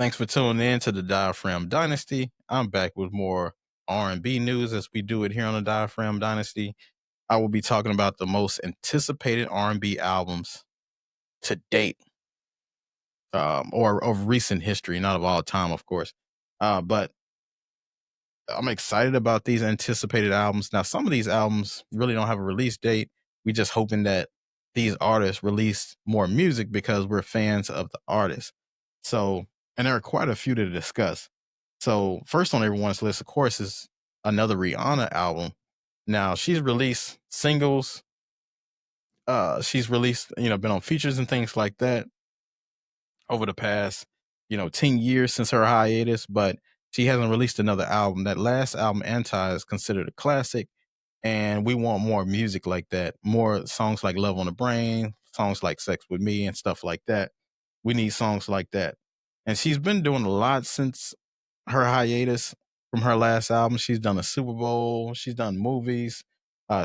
Thanks for tuning in to the Diaphragm Dynasty. I'm back with more R&B news as we do it here on the Diaphragm Dynasty. I will be talking about the most anticipated R&B albums to date, or of recent history, not of all time, of course. But I'm excited about these anticipated albums. Now, some of these albums really don't have a release date. We just hoping that these artists release more music because we're fans of the artists. So, and there are quite a few to discuss. So, first on everyone's list, of course, is another Rihanna album. Now, she's released singles. She's released, been on features and things like that over the past, 10 years since her hiatus, but she hasn't released another album. That last album, Anti, is considered a classic, and we want more music like that. More songs like Love on the Brain, songs like Sex with Me, and stuff like that. We need songs like that. And she's been doing a lot since her hiatus from her last album. She's done a Super Bowl, she's done movies,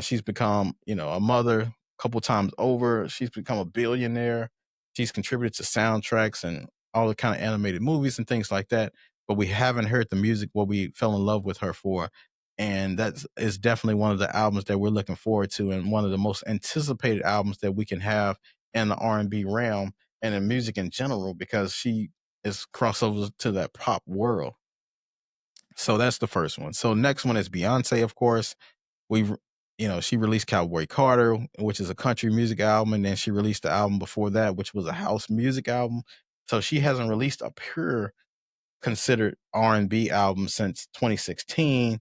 she's become, a mother a couple times over. She's become a billionaire. She's contributed to soundtracks and all the kind of animated movies and things like that. But we haven't heard the music what we fell in love with her for. And that is definitely one of the albums that we're looking forward to, and one of the most anticipated albums that we can have in the R&B realm and in music in general, because she is crossover to that pop world. So that's the first one. So next one is Beyonce, of course. We've she released Cowboy Carter, which is a country music album, and then she released the album before that, which was a house music album. So she hasn't released a pure considered R&B album since 2016.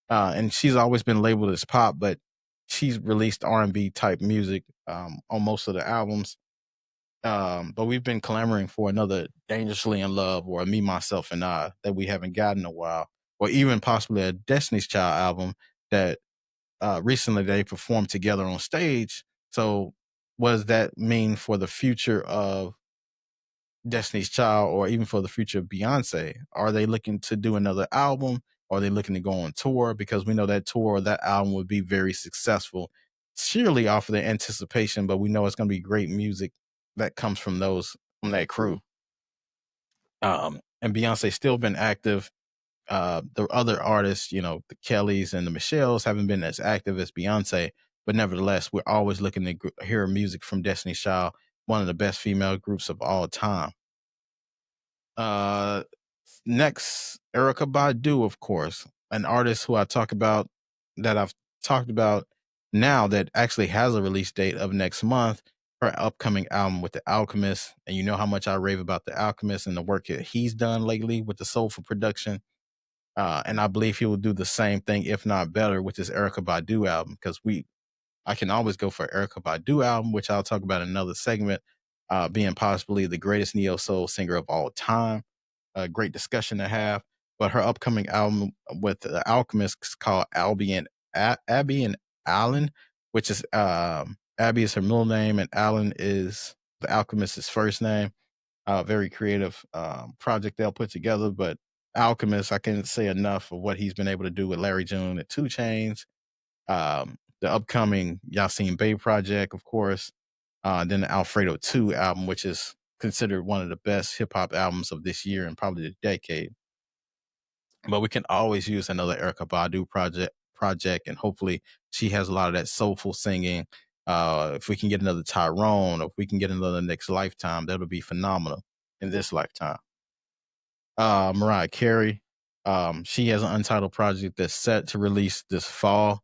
And she's always been labeled as pop, but she's released R&B type music on most of the albums. But we've been clamoring for another Dangerously in Love or a Me, Myself, and I that we haven't gotten in a while, or even possibly a Destiny's Child album that recently they performed together on stage. So, what does that mean for the future of Destiny's Child, or even for the future of Beyonce? Are they looking to do another album? Are they looking to go on tour? Because we know that tour or that album would be very successful, surely off of the anticipation, but we know it's going to be great music that comes from that crew. And Beyonce still been active. The other artists, the Kellys and the Michelles, haven't been as active as Beyonce, but nevertheless, we're always looking to hear music from Destiny's Child, one of the best female groups of all time. Uh, Next, Erykah Badu, of course, an artist who I've talked about now, that actually has a release date of next month. Her upcoming album with The Alchemist, and you know how much I rave about The Alchemist and the work that he's done lately with the soulful production. And I believe he will do the same thing, if not better, with this Erykah Badu album. Because I can always go for Erykah Badu album, which I'll talk about in another segment, being possibly the greatest neo soul singer of all time. A great discussion to have. But her upcoming album with The Alchemist is called Abby and Alan, which is Abby is her middle name and Alan is The Alchemist's first name. Very creative project they'll put together. But Alchemist, I can't say enough of what he's been able to do with Larry June and 2 Chainz. The upcoming Yasin Bey project, of course. Then the Alfredo 2 album, which is considered one of the best hip hop albums of this year and probably the decade. But we can always use another Erykah Badu project, and hopefully she has a lot of that soulful singing. If we can get another Tyrone, or if we can get another Next Lifetime, that'll be phenomenal in this lifetime. Mariah Carey, she has an untitled project that's set to release this fall.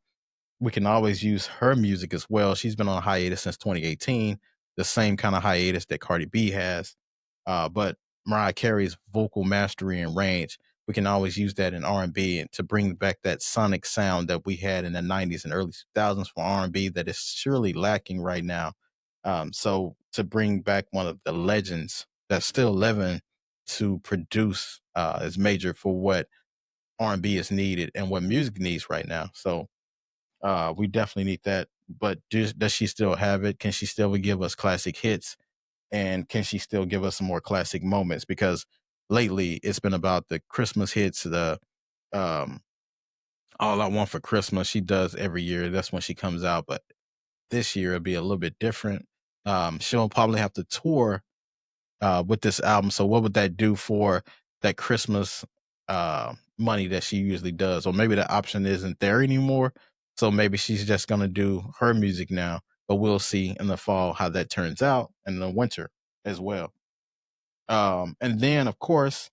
We can always use her music as well. She's been on hiatus since 2018, the same kind of hiatus that Cardi B has. But Mariah Carey's vocal mastery and range, we can always use that in R&B and to bring back that sonic sound that we had in the 90s and early 2000s for R&B that is surely lacking right now. So to bring back one of the legends that's still living to produce is major for what R&B is needed and what music needs right now. So we definitely need that. But does she still have it? Can she still give us classic hits? And can she still give us some more classic moments? Because lately it's been about the Christmas hits, the um, All I Want for Christmas. She does every year. That's when she comes out. But this year it'll be a little bit different. She'll probably have to tour with this album. So what would that do for that Christmas money that she usually does? Or maybe the option isn't there anymore. So maybe she's just gonna do her music now. But we'll see in the fall how that turns out, and the winter as well. And then of course,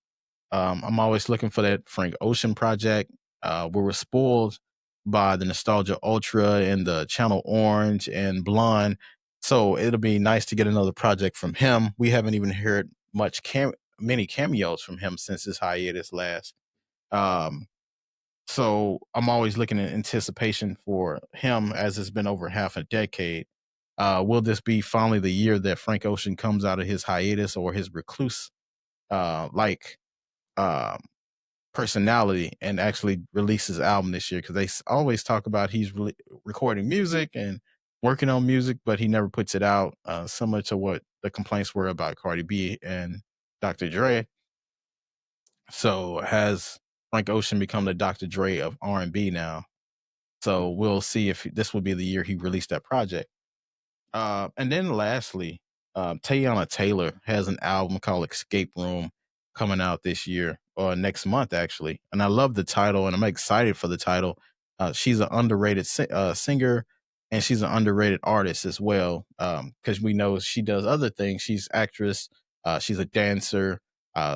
I'm always looking for that Frank Ocean project. We were spoiled by the Nostalgia Ultra and the Channel Orange and Blonde. So it'll be nice to get another project from him. We haven't even heard many cameos from him since his hiatus last. Um, so I'm always looking in anticipation for him, as it's been over half a decade. Will this be finally the year that Frank Ocean comes out of his hiatus or his recluse like um personality and actually release his album this year? Because always talk about he's recording music and working on music, but he never puts it out. Similar to what the complaints were about Cardi B and Dr. Dre. So has Frank Ocean become the Dr. Dre of R&B now? So we'll see if this will be the year he released that project. And then lastly, Tayana Taylor has an album called Escape Room coming out this year or next month, actually. And I love the title and I'm excited for the title. She's an underrated singer and she's an underrated artist as well. Because we know she does other things. She's actress, she's a dancer,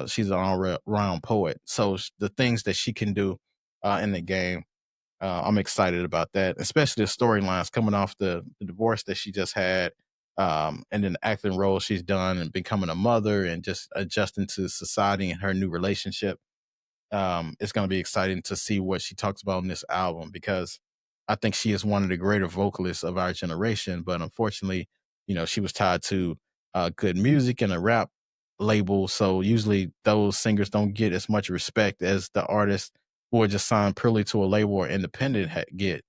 she's an all-round poet. So the things that she can do in the game, I'm excited about that, especially the storylines coming off the divorce that she just had, and then the acting role she's done and becoming a mother and just adjusting to society and her new relationship. It's going to be exciting to see what she talks about in this album because I think she is one of the greater vocalists of our generation. But unfortunately, she was tied to good music and a rap label. So usually those singers don't get as much respect as the artists who are just signed purely to a label or independent get.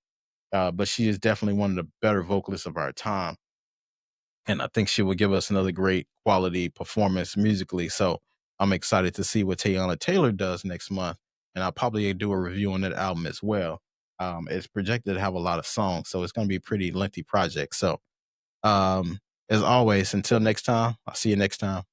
But she is definitely one of the better vocalists of our time. And I think she will give us another great quality performance musically. So I'm excited to see what Tayana Taylor does next month, and I'll probably do a review on that album as well. It's projected to have a lot of songs, so it's going to be a pretty lengthy project. So, um, as always, until next time, I'll see you next time.